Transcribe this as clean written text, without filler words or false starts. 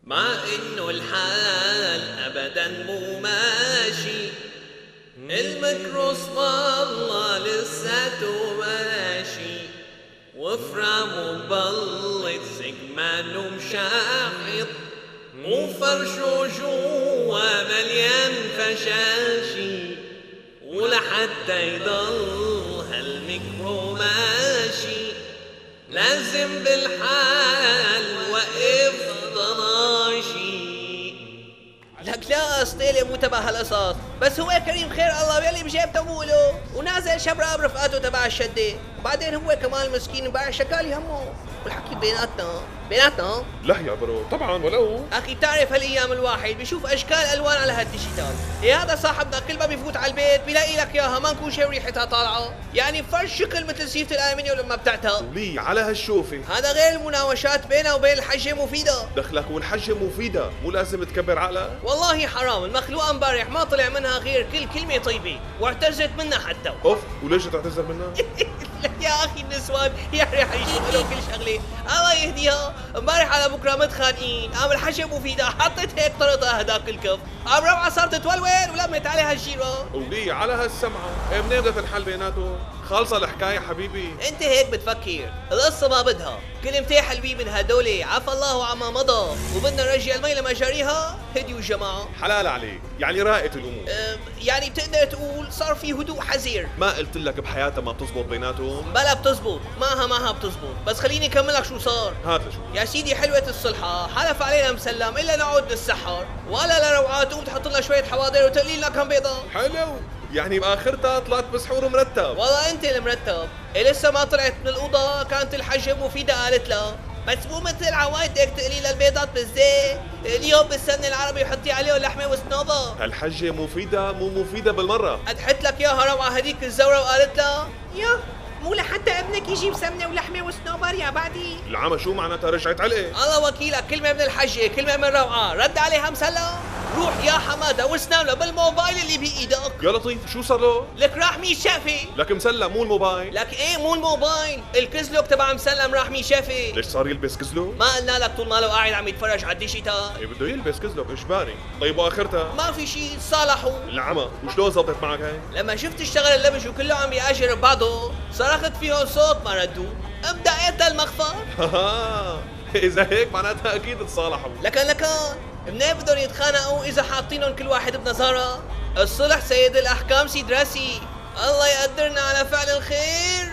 مع انه الحال ابدا مو ماشي، المكروس والله لساته ماشي، وفرامه مبلط سجمانه مشاحط، وفرشه جوا مليان فشاشي، ولحتى يضل هالميكرو ماشي لازم بالحال وقف ضناشي. لك لا اسطيلي مو تبع هالقصص، بس هو كريم خير الله بيلي بجيب تموله ونازل شبرا برفقاته تبع الشده، وبعدين هو كمان مسكين مبارح شكالي همه والحكي بيناتنا لا يا برو طبعا ولو. اخي بتعرف هالايام الواحد بيشوف اشكال الوان على هالديجيتال. هذا صاحبنا كل ما بيفوت على البيت بيلاقي لك اياها ما نكون شيء وريحتها طالعه، يعني فرش شكل مثل سيفه الالمنيوم لما بتعتق. ولي على هالشوفه، هذا غير المناوشات بينها وبين الحجه مفيده. دخلك والحجه مفيده، مو لازم تكبر عقلك. والله حرام، المخلوقه امبارح ما طلع منها غير كل كلمه طيبه واعتزت منها حتى. اوف، وليش تعتذر منها؟ لك يا اخي النسوان يعني رح يشتغلوا كل شغله، الله يهديها. امبارح على بكره متخانقين، قام الحجه مفيده حطت هيك طرطها هداك الكف، قام روعه صارت تولول ولمت عليها الجيره. ولي على هالسمعه، منين بدها تنحل بيناتهم؟ خالصه الحكايه حبيبي. انت هيك بتفكر، القصه ما بدها كلمتين حلوين من هدول عفى الله عما مضى، وبدنا نرجع المي لمجاريها. هديوا جماعه، حلال عليك، يعني راقت الامور. يعني بتقدر تقول صار في هدوء حذر. ما قلت لك بحياتها ما بتزبط بيناتهم؟ بلا بتزبط، معها بتزبط، بس خليني اكمل لك شو صار. هات لشو. يا سيدي حلوة الصلحة حلف علينا مسلم إلا نقعد نتسحر، ولا لروعات تقوم تحط لنا شوية حواضر وتقلي لنا كم بيضة. حلو، يعني باخرتها طلعت بسحور مرتب. والله انت المرتب. لسه ما طلعت من الأوضة كانت الحجة مفيدة قالت لها بس مو مثل عوايدك تقلي للبيضات بالزيت، اليوم بالسمن العربي وحطي عليه لحمة وسنوبة. هالحجة مفيدة مو مفيدة بالمرة. أدحت لك ياها روعة هديك الزورة وقالت لها يا مو لحتى ابنك يجيب سمنة ولحمة وسنوبر يا بعدي. العمى شو معناتها رجعت علقة؟ الله وكيلك، كلمة من الحجة كلمة من روعة رد عليها مسلا. روح يا حماده واسناوله بالموبايل اللي بايدك. يا لطيف شو صار له؟ لك راح مي شافي. لك مسلم مو الموبايل. لك ايه مو الموبايل، الكزلوك تبع مسلم راح مي شافي. ليش صار يلبس كزلو؟ ما قلنا لك طول ما لو قاعد عم يتفرج على الديجيتال؟ إيه بده يلبس كزلو اجباري. طيب واخرتها؟ ما في شيء صالحوا. العمى وشلون زبطت معك هاي؟ لما شفت اشتغل اللبش وكله عم يأجر ببعضه صرخت فيهم صوت ما ردوا، بدقيتها المخفر. اذا هيك معناتها اكيد تصالحوا. لكن منين بدهم يتخانقوا اذا حاطينهم كل واحد بنظاره؟ الصلح سيد الاحكام سيد راسي، الله يقدرنا على فعل الخير.